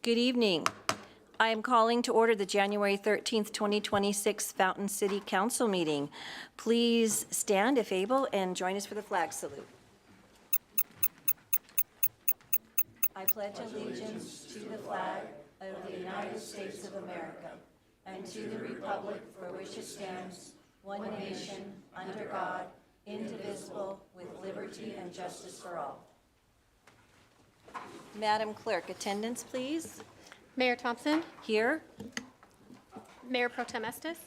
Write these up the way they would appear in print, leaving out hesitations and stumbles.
Good evening. I am calling to order the January 13th, 2026 Fountain City Council meeting. Please stand if able and join us for the flag salute. I pledge allegiance to the flag of the United States of America and to the republic for which it stands, one nation, under God, indivisible, with liberty and justice for all. Madam Clerk, attendance, please. Mayor Thompson, Here. Mayor Pro Tem Estes,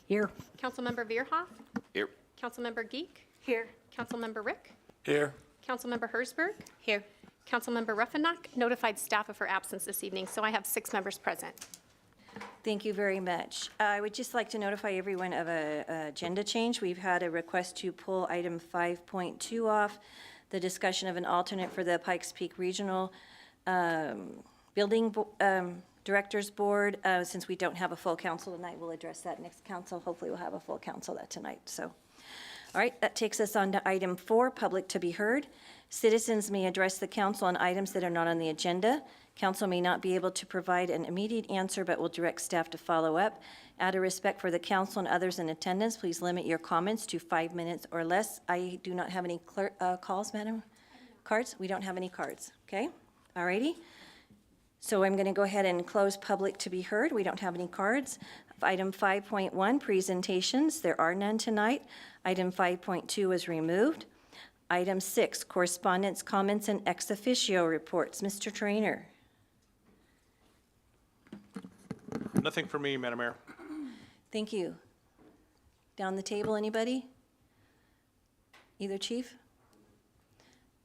Here. Councilmember Veerhoff, Here. Councilmember Geek, Here. Councilmember Rick, Here. Councilmember Hersberg. Here. Councilmember Ruffenach notified staff of her absence this evening, so I have 6 members present. Thank you very much. I would just like to notify everyone of an agenda change. We've had a request to pull item 5.2 off, the discussion of an alternate for the Pikes Peak Regional Building Directors Board. Since we don't have a full council tonight, we'll address that next council. Hopefully we'll have a full council that tonight. So, all right, that takes us on to item 4, public to be heard. Citizens may address the council on items that are not on the agenda. Council may not be able to provide an immediate answer, but will direct staff to follow up. Out of respect for the council and others in attendance, please limit your comments to 5 minutes or less. I do not have any calls, Madam? Cards? We don't have any cards, okay? All righty. So I'm going to go ahead and close public to be heard. We don't have any cards. Item 5.1, presentations. There are none tonight. Item 5.2 is removed. Item 6, correspondence, comments, and ex officio reports. Mr. Trainer. Nothing for me, Madam Mayor. Thank you. Down the table, anybody? Either chief?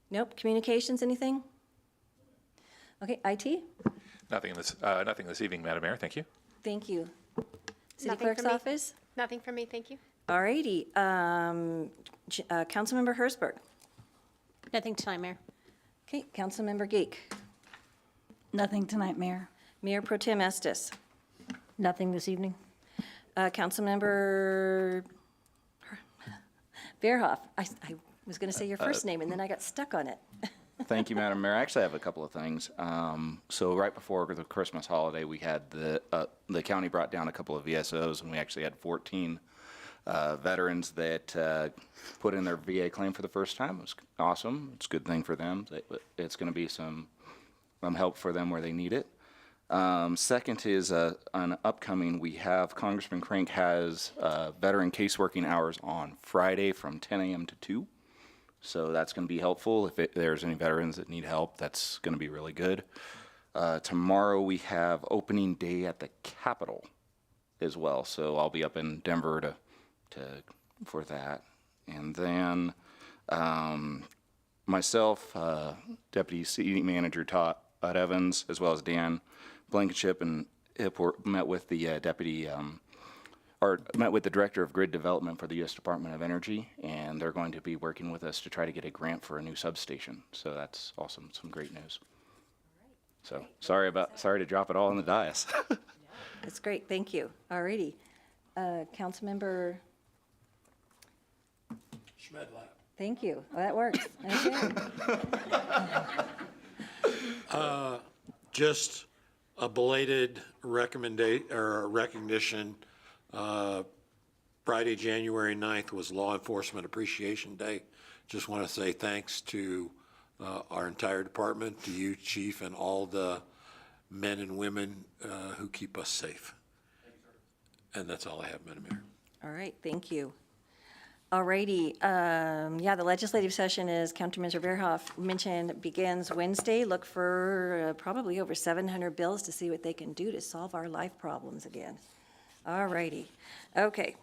Nope. Communications, anything? Okay, IT? Nothing this evening, Madam Mayor. Thank you. Thank you. City Nothing Clerk's for me. office? Nothing from me, thank you. All righty. Councilmember Hersberg. Nothing tonight, Mayor. Okay, Councilmember Geek. Nothing tonight, Mayor. Mayor Pro Tem Estes. Nothing this evening. Councilmember Veerhoff. I was going to say your first name, and then I got stuck on it. Thank you, Madam Mayor. I actually have a couple of things. So right before the Christmas holiday, we had the county brought down a couple of VSOs, and we actually had 14 veterans that put in their VA claim for the first time. It was awesome. It's a good thing for them. It's going to be some help for them where they need it. Second is on upcoming, we have Congressman Crank has veteran case working hours on Friday from 10 a.m. to 2. So that's going to be helpful. If there's any veterans that need help, that's going to be really good. Tomorrow we have opening day at the Capitol as well. So I'll be up in Denver for that. And then myself, Deputy City Manager Todd Evans, as well as Dan Blankenship and Hip met with the met with the Director of Grid Development for the U.S. Department of Energy, and they're going to be working with us to try to get a grant for a new substation. So that's awesome, some great news. So sorry to drop it all on the dais. That's great, thank you. All righty. Councilmember Schmedlap. Thank you. Well, that works. Okay. Just a belated recognition. Friday, January 9th was Law Enforcement Appreciation Day. Just want to say thanks to our entire department, to you, Chief, and all the men and women who keep us safe. And that's all I have, Madam Mayor. All right, thank you. All righty. Yeah, the legislative session, as Councilmember Veerhoff mentioned, begins Wednesday. Look for probably over 700 bills to see what they can do to solve our life problems again. All righty. Okay.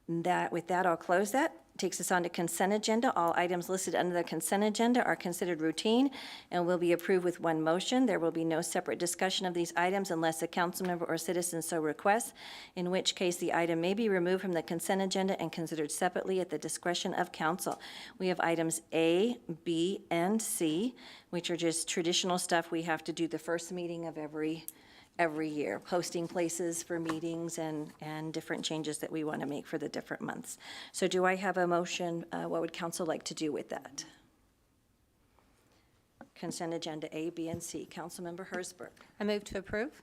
With that, I'll close that. Takes us on to consent agenda. All items listed under the consent agenda are considered routine and will be approved with one motion. There will be no separate discussion of these items unless a council member or citizen so requests, in which case the item may be removed from the consent agenda and considered separately at the discretion of council. We have items A, B, and C, which are just traditional stuff we have to do the first meeting of every year, posting places for meetings and different changes that we want to make for the different months. So do I have a motion? What would council like to do with that? consent agenda A, B, and C. Councilmember Hersberg. I move to approve.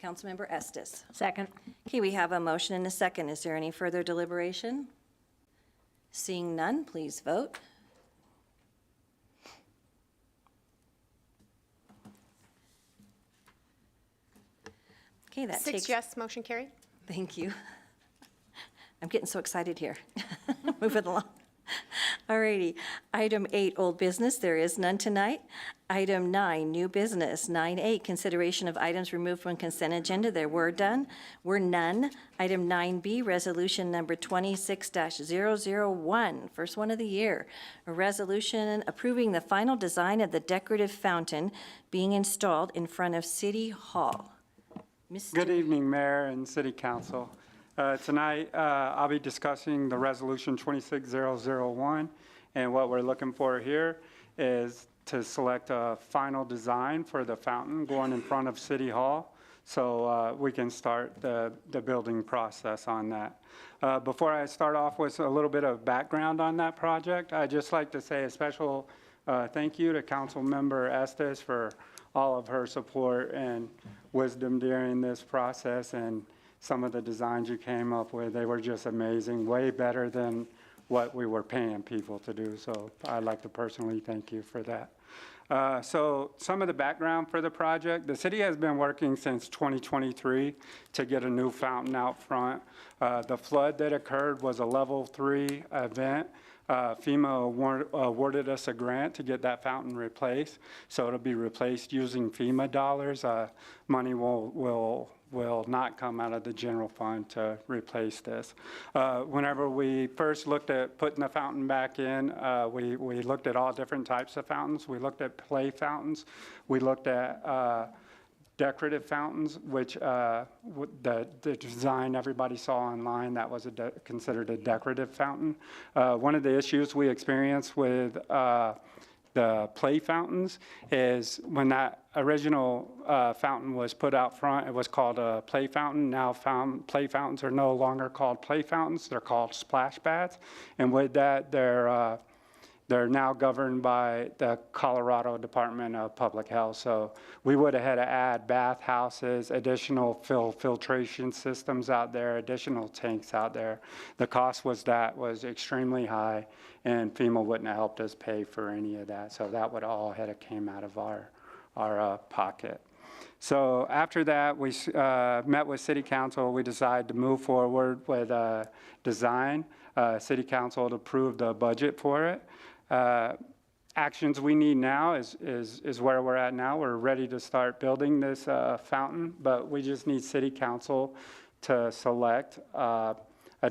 Councilmember Estes. Second. Okay, we have a motion and a second. Is there any further deliberation? Seeing none, please vote. Okay, that 6 takes, yes, motion carried. thank you. I'm getting so excited here. Moving along. All righty. Item 8, old business, there is none tonight. Item 9, new business. 9A, consideration of items removed from consent agenda, there were none. Item 9B, resolution number 26-001, first one of the year. A resolution approving the final design of the decorative fountain being installed in front of City Hall. Good evening, Mayor and City Council. Tonight, I'll be discussing the Resolution 26001, and what we're looking for here is to select a final design for the fountain going in front of City Hall, so we can start the building process on that. Before I start off with a little bit of background on that project, I'd just like to say a special thank you to Councilmember Estes for all of her support and wisdom during this process, and some of the designs you came up with, they were just amazing, way better than what we were paying people to do. So I'd like to personally thank you for that. So some of the background for the project, the city has been working since 2023 to get a new fountain out front. The flood that occurred was a level 3 event. FEMA awarded us a grant to get that fountain replaced. So it'll be replaced using FEMA dollars. Money will not come out of the general fund to replace this. Whenever we first looked at putting the fountain back in, we looked at all different types of fountains. We looked at play fountains. We looked at decorative fountains, which the design everybody saw online, that was considered a decorative fountain. One of the issues we experienced with the play fountains is when that original fountain was put out front, it was called a play fountain. Now play fountains are no longer called play fountains, they're called splash pads. And with that, they're now governed by the Colorado Department of Public Health. So we would have had to add bathhouses, additional filtration systems out there, additional tanks out there. The cost was extremely high, and FEMA wouldn't have helped us pay for any of that. So that would all have came out of our pocket. So after that, we met with City Council. We decided to move forward with a design. City Council had approved the budget for it. Actions we need now is where we're at now. We're ready to start building this fountain, but we just need City Council to select a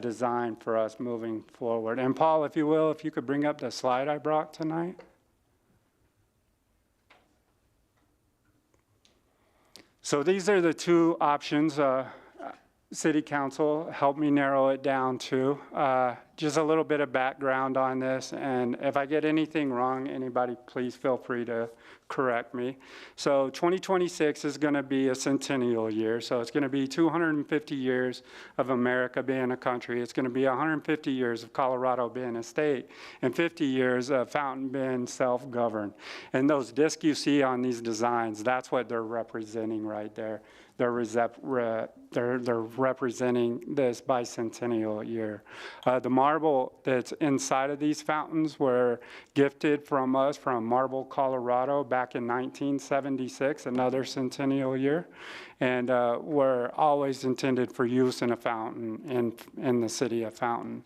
design for us moving forward. And Paul, if you will, if you could bring up the slide I brought tonight. So these are the two options. City Council helped me narrow it down to. Just a little bit of background on this, and if I get anything wrong, anybody please feel free to correct me. So 2026 is going to be a centennial year, so it's going to be 250 years of America being a country. It's going to be 150 years of Colorado being a state, and 50 years of Fountain being self-governed. And those discs you see on these designs, that's what they're representing right there. They're representing this bicentennial year. The marble that's inside of these fountains were gifted from us from Marble, Colorado back in 1976, another centennial year, and were always intended for use in a fountain in the city of Fountain.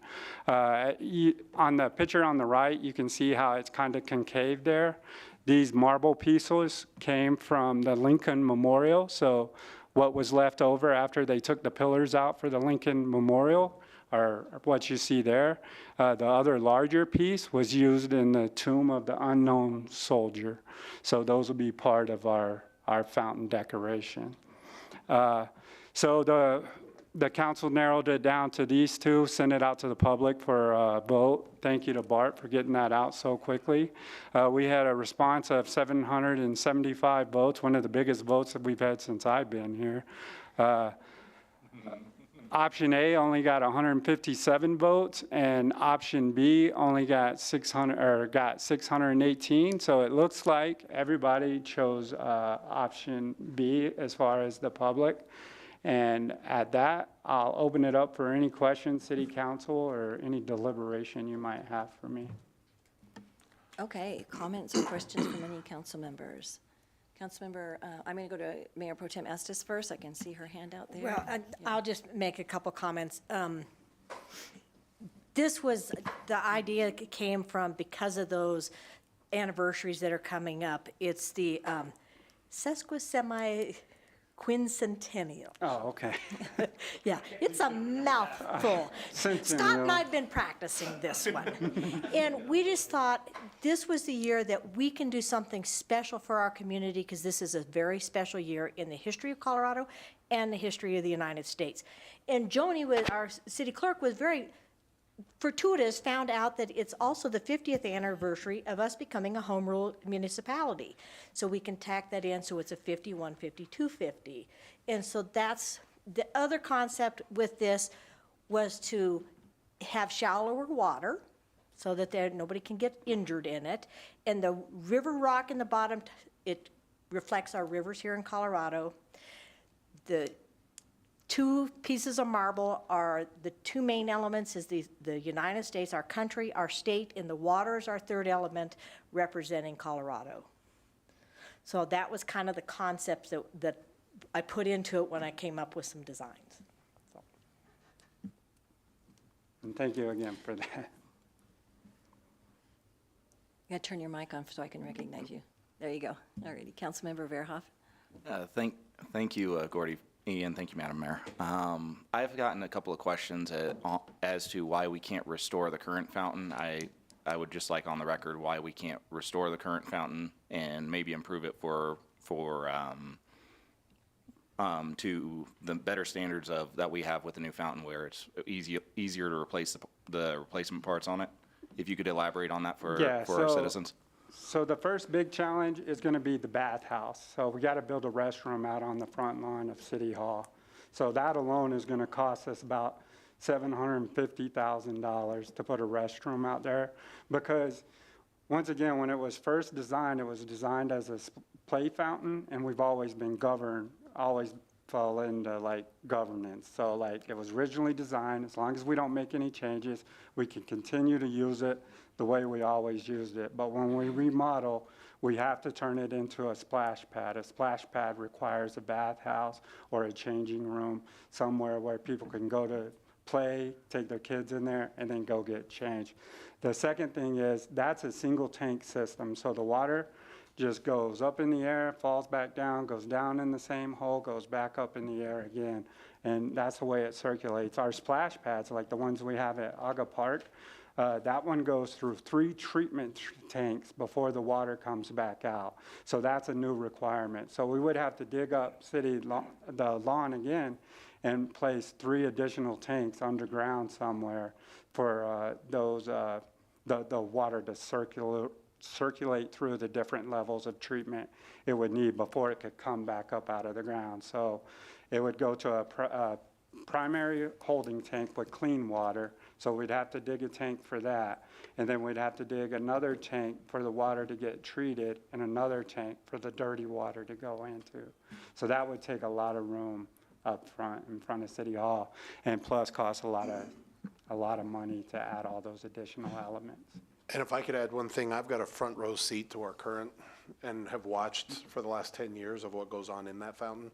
On the picture on the right, you can see how it's kind of concave there. These marble pieces came from the Lincoln Memorial, so what was left over after they took the pillars out for the Lincoln Memorial, or what you see there. The other larger piece was used in the tomb of the unknown soldier. So those will be part of our fountain decoration. So the council narrowed it down to these two, sent it out to the public for a vote. Thank you to Bart for getting that out so quickly. We had a response of 775 votes, one of the biggest votes that we've had since I've been here. Option A only got 157 votes, and option B only got 618. So it looks like everybody chose option B as far as the public. And at that, I'll open it up for any questions, City Council, or any deliberation you might have for me. Okay, comments or questions from any council members? Councilmember, I'm going to go to Mayor Pro Tem Estes first. I can see her hand out there. Well, I'll just make a couple comments. This was, the idea came from because of those anniversaries that are coming up. It's the sesquicentennial. Oh, okay. Yeah, it's a mouthful. Scott and I have been practicing this one. And we just thought this was the year that we can do something special for our community, because this is a very special year in the history of Colorado and the history of the United States. And Joni, our city clerk, was very fortuitous, found out that it's also the 50th anniversary of us becoming a home rule municipality. So we can tack that in, so it's a 50, 150, 250. And so that's, the other concept with this was to have shallower water so that nobody can get injured in it. And the river rock in the bottom, it reflects our rivers here in Colorado. The two pieces of marble are the two main elements, is the United States, our country, our state, and the water is our third element representing Colorado. So that was kind of the concept that I put into it when I came up with some designs. So. And thank you again for that. You got to turn your mic on so I can recognize you. There you go. All righty. Councilmember Verhoff. Thank you, Gordy. Ian, thank you, Madam Mayor. I've gotten a couple of questions as to why we can't restore the current fountain. I would just like on the record why we can't restore the current fountain and maybe improve it to the better standards that we have with the new fountain, where it's easier to replace the replacement parts on it. If you could elaborate on that for our citizens. So the first big challenge is going to be the bathhouse. So we got to build a restroom out on the front lawn of City Hall. So that alone is going to cost us about $750,000 to put a restroom out there. Because once again, when it was first designed, it was designed as a play fountain, and we've always been governed, always fell into like governance. So like it was originally designed, as long as we don't make any changes, we can continue to use it the way we always used it. But when we remodel, we have to turn it into a splash pad. A splash pad requires a bathhouse or a changing room, somewhere where people can go to play, take their kids in there, and then go get changed. The second thing is that's a single tank system. So the water just goes up in the air, falls back down, goes down in the same hole, goes back up in the air again. And that's the way it circulates. Our splash pads, like the ones we have at Aga Park, that one goes through 3 treatment tanks before the water comes back out. So that's a new requirement. So we would have to dig up the lawn again and place 3 additional tanks underground somewhere for the water to circulate through the different levels of treatment it would need before it could come back up out of the ground. So it would go to a primary holding tank with clean water. So we'd have to dig a tank for that. And then we'd have to dig another tank for the water to get treated and another tank for the dirty water to go into. So that would take a lot of room up front, in front of City Hall, and plus cost a lot of money to add all those additional elements. And if I could add one thing, I've got a front row seat to our current and have watched for the last 10 years of what goes on in that fountain.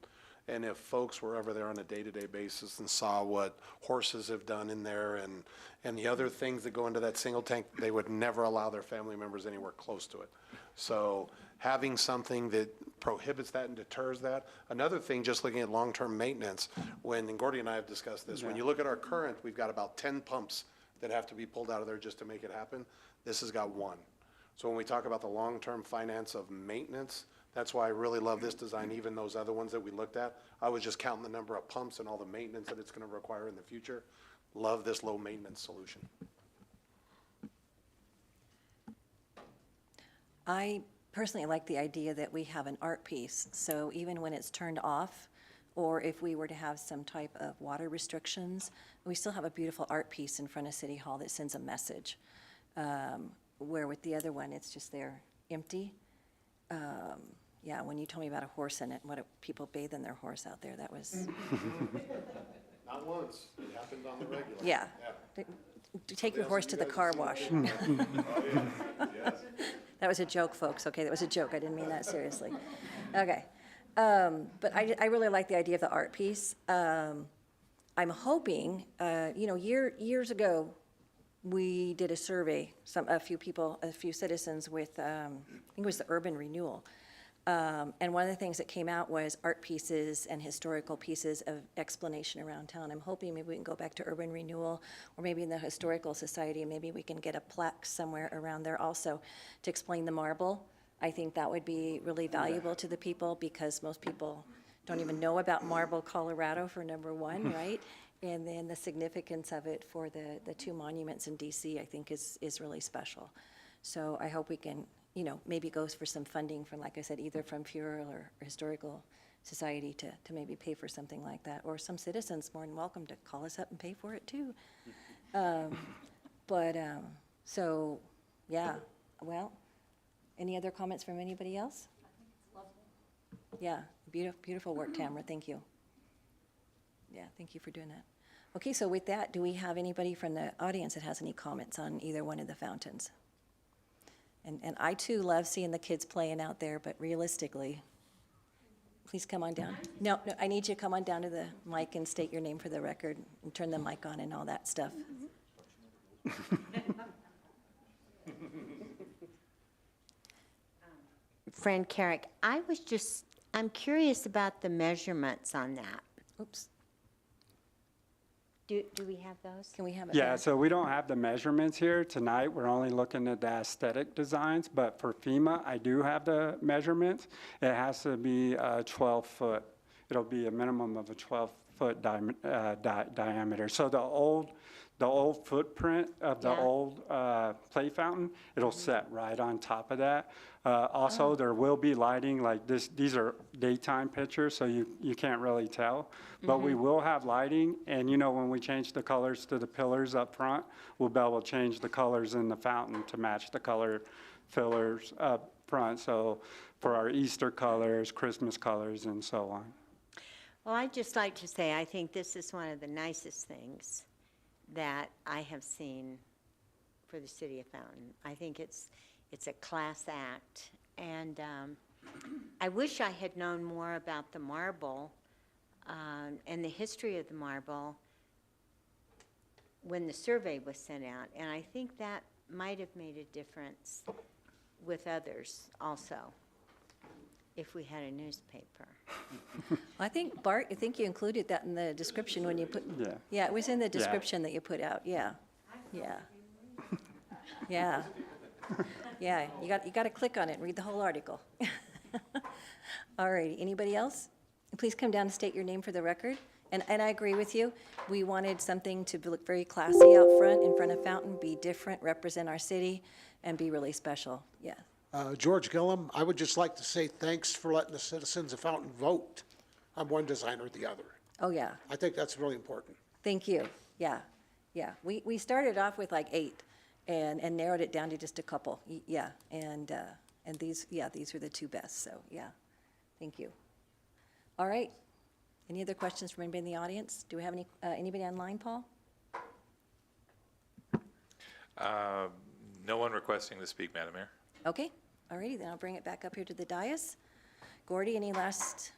And if folks were ever there on a day-to-day basis and saw what horses have done in there and the other things that go into that single tank, they would never allow their family members anywhere close to it. So having something that prohibits that and deters that. Another thing, just looking at long-term maintenance, and Gordy and I have discussed this, when you look at our current, we've got about 10 pumps that have to be pulled out of there just to make it happen. This has got 1. So when we talk about the long-term finance of maintenance, that's why I really love this design, even those other ones that we looked at. I was just counting the number of pumps and all the maintenance that it's going to require in the future. Love this low-maintenance solution. I personally like the idea that we have an art piece. So even when it's turned off, or if we were to have some type of water restrictions. We still have a beautiful art piece in front of City Hall that sends a message, where with the other one, it's just there empty. Yeah, when you told me about a horse in it, people bathe in their horse out there, that was, Not once, it happened on the regular. yeah. Take your horse to the car wash. That was a joke, folks, okay? That was a joke. I didn't mean that seriously. Okay. But I really like the idea of the art piece. I'm hoping, years ago, we did a survey, a few citizens with, I think it was the Urban Renewal. And one of the things that came out was art pieces and historical pieces of explanation around town. I'm hoping maybe we can go back to Urban Renewal, or maybe in the Historical Society, and maybe we can get a plaque somewhere around there also to explain the marble. I think that would be really valuable to the people, because most people don't even know about Marble, Colorado, for number one, right? And then the significance of it for the two monuments in DC, I think is really special. So I hope we can, maybe goes for some funding from, like I said, either from Fural or Historical Society to maybe pay for something like that. Or some citizens more than welcome to call us up and pay for it too. So, yeah, well, any other comments from anybody else? I think it's lovely. Yeah, beautiful work, Tamara, thank you. Yeah, thank you for doing that. Okay, so with that, do we have anybody from the audience that has any comments on either one of the fountains? And I too love seeing the kids playing out there, but realistically, please come on down. No, I need you to come on down to the mic and state your name for the record and turn the mic on and all that stuff. Fran Carrick, I'm curious about the measurements on that. Oops, Do we have those? can we have it? Yeah, there? so we don't have the measurements here tonight. We're only looking at the aesthetic designs, but for FEMA, I do have the measurements. It has to be 12 foot. It'll be a minimum of a 12-foot diameter. So the old footprint of the Yeah. old play fountain, it'll set right on top of that. Also, there will be lighting like this. These are daytime pictures, so you can't really tell. But we will have lighting, and when we change the colors to the pillars up front, we'll be able to change the colors in the fountain to match the color pillars up front. So for our Easter colors, Christmas colors, and so on. Well, I'd just like to say, I think this is one of the nicest things that I have seen for the city of Fountain. I think it's a class act, and I wish I had known more about the marble and the history of the marble when the survey was sent out, and I think that might have made a difference with others also, if we had a newspaper. I think, Bart, I think you included that in the description when you put. Yeah. Yeah, it was in the description that you put out, yeah. Yeah. Yeah. Yeah, you got to click on it and read the whole article. All righty, anybody else? Please come down and state your name for the record. And I agree with you. We wanted something to look very classy out front, in front of Fountain, be different, represent our city, and be really special, yeah. George Gillum, I would just like to say thanks for letting the citizens of Fountain vote on one design or the other. Oh, yeah. I think that's really important. Thank you. Yeah, yeah. We started off with like 8 and narrowed it down to just a couple. Yeah, and these were the 2 best, so yeah. Thank you. All right. Any other questions from anybody in the audience? Do we have anybody online, Paul? No one requesting to speak, Madam Mayor. Okay. All righty, then I'll bring it back up here to the dais. Gordy, any last?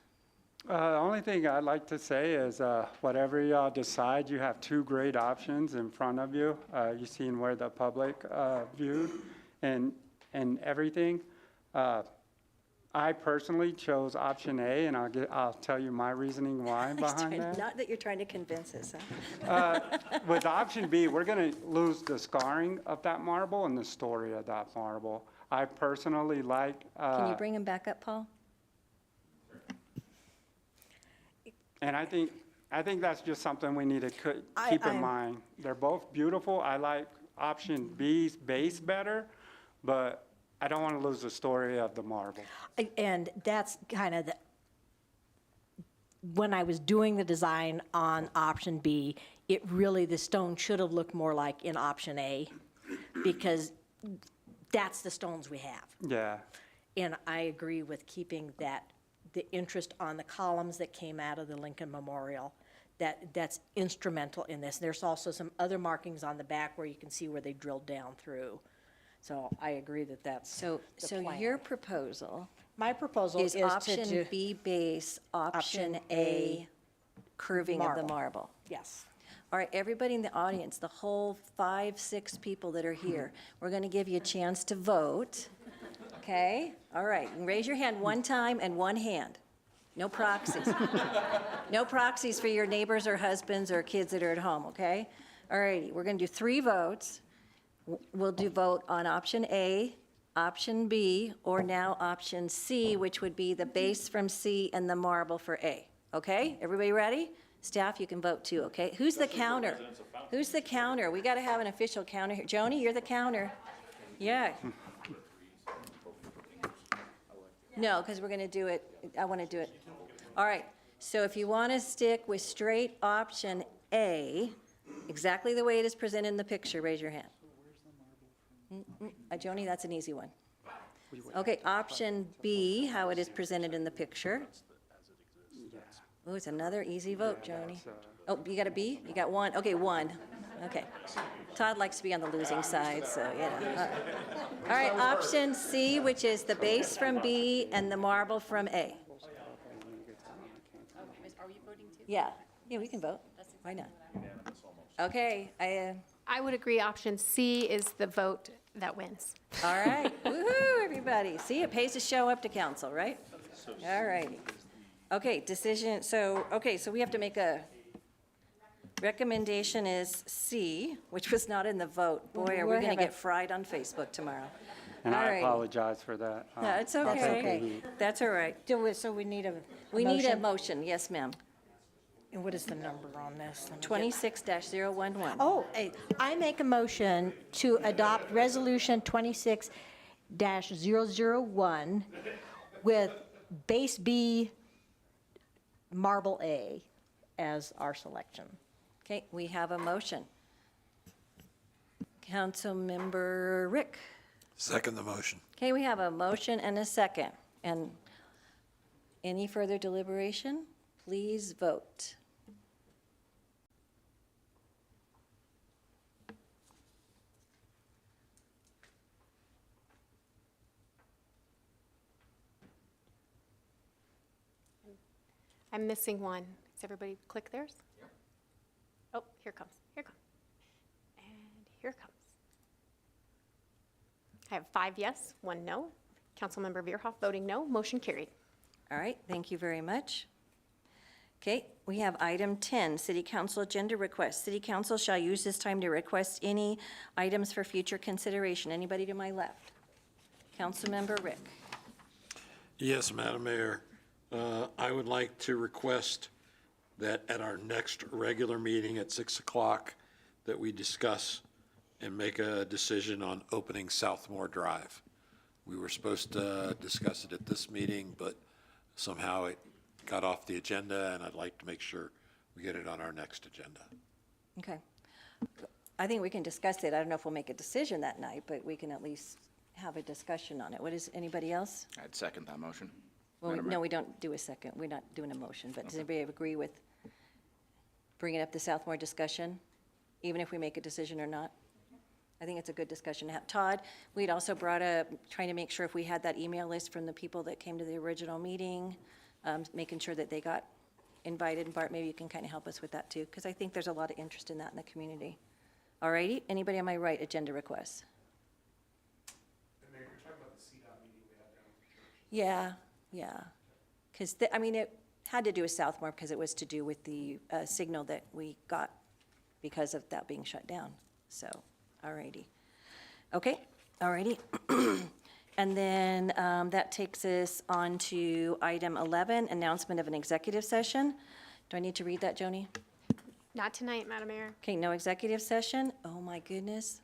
The only thing I'd like to say is whatever y'all decide, you have 2 great options in front of you. You've seen where the public viewed and everything. I personally chose option A, and I'll tell you my reasoning why behind that. Not that you're trying to convince us, huh? With option B, we're going to lose the scarring of that marble and the story of that marble. I personally like. Can you bring him back up, Paul? And I think that's just something we need to keep in mind. They're both beautiful. I like option B's base better, but I don't want to lose the story of the marble. And that's kind of when I was doing the design on option B, the stone should have looked more like in option A, because that's the stones we have. Yeah. And I agree with keeping that, the interest on the columns that came out of the Lincoln Memorial, that's instrumental in this. There's also some other markings on the back where you can see where they drilled down through. So I agree that that's So the plan. your proposal My proposal is is to option do. B base, option Option A A, curving of the marble. marble. Yes. All right, everybody in the audience, the whole 5, 6 people that are here, we're going to give you a chance to vote, okay? All right, and raise your hand one time and one hand. No proxies. No proxies for your neighbors or husbands or kids that are at home, okay? All righty, we're going to do 3 votes. We'll do vote on option A, option B, or now option C, which would be the base from C and the marble for A. Okay? Everybody ready? Staff, you can vote too, okay? Who's the counter? Who's the counter? We got to have an official counter here. Joni, you're the counter. Yeah. No, because we're going to do it, I want to do it. All right, so if you want to stick with straight option A, exactly the way it is presented in the picture, raise your hand. Joni, that's an easy one. Okay, option B, how it is presented in the picture. Oh, it's another easy vote, Joni. Oh, you got a B? You got 1? Okay, 1. Okay. Todd likes to be on the losing side, so, yeah. All right, option C, which is the base from B and the marble from A. Are we voting too? Yeah, we can vote. Why not? Okay, I would agree option C is the vote that wins. all right, woo-hoo, everybody. See, it pays to show up to council, right? All righty. Okay, decision, so we have to make a, recommendation is C, which was not in the vote. Boy, are we We're going to having- get fried on Facebook tomorrow. And All I righty. apologize for that. No, it's okay. okay. That's all right. So we need a We need a motion? motion, yes, ma'am. And what is the number on this? Let me get- 26-011. Oh, I make a motion to adopt Resolution 26-001 with base B, marble A as our selection. Okay, we have a motion. Councilmember Rick. Second the motion. Okay, we have a motion and a second. And any further deliberation? Please vote. I'm missing one. Does everybody click theirs? Oh, here it comes, and here it comes. I have 5 yes, 1 no. Councilmember Veerhoff voting no, motion carried. All right, thank you very much. Okay, we have item 10, City Council Agenda Request. City Council shall use this time to request any items for future consideration. Anybody to my left? Councilmember Rick. Yes, Madam Mayor. I would like to request that at our next regular meeting at 6 o'clock, that we discuss and make a decision on opening Southmore Drive. We were supposed to discuss it at this meeting, but somehow it got off the agenda, and I'd like to make sure we get it on our next agenda. Okay. I think we can discuss it. I don't know if we'll make a decision that night, but we can at least have a discussion on it. What is, anybody else? I'd second that motion. Well, Madam no, Mayor. we don't do a second. We're not doing a motion, but does anybody agree with bringing up the Southmore discussion, even if we make a decision or not? I think it's a good discussion to have. Todd, we'd also brought up, trying to make sure if we had that email list from the people that came to the original meeting, making sure that they got invited. And Bart, maybe you can kind of help us with that too, because I think there's a lot of interest in that in the community. All righty, anybody on my right, agenda requests? Yeah, because, I mean, it had to do with Southmore because it was to do with the signal that we got because of that being shut down. So, all righty. Okay, all righty. And then that takes us on to item 11, announcement of an executive session. Do I need to read that, Joni? Not tonight, Madam Mayor. Okay, no executive session. Oh, my goodness.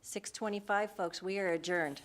6:25, folks, we are adjourned.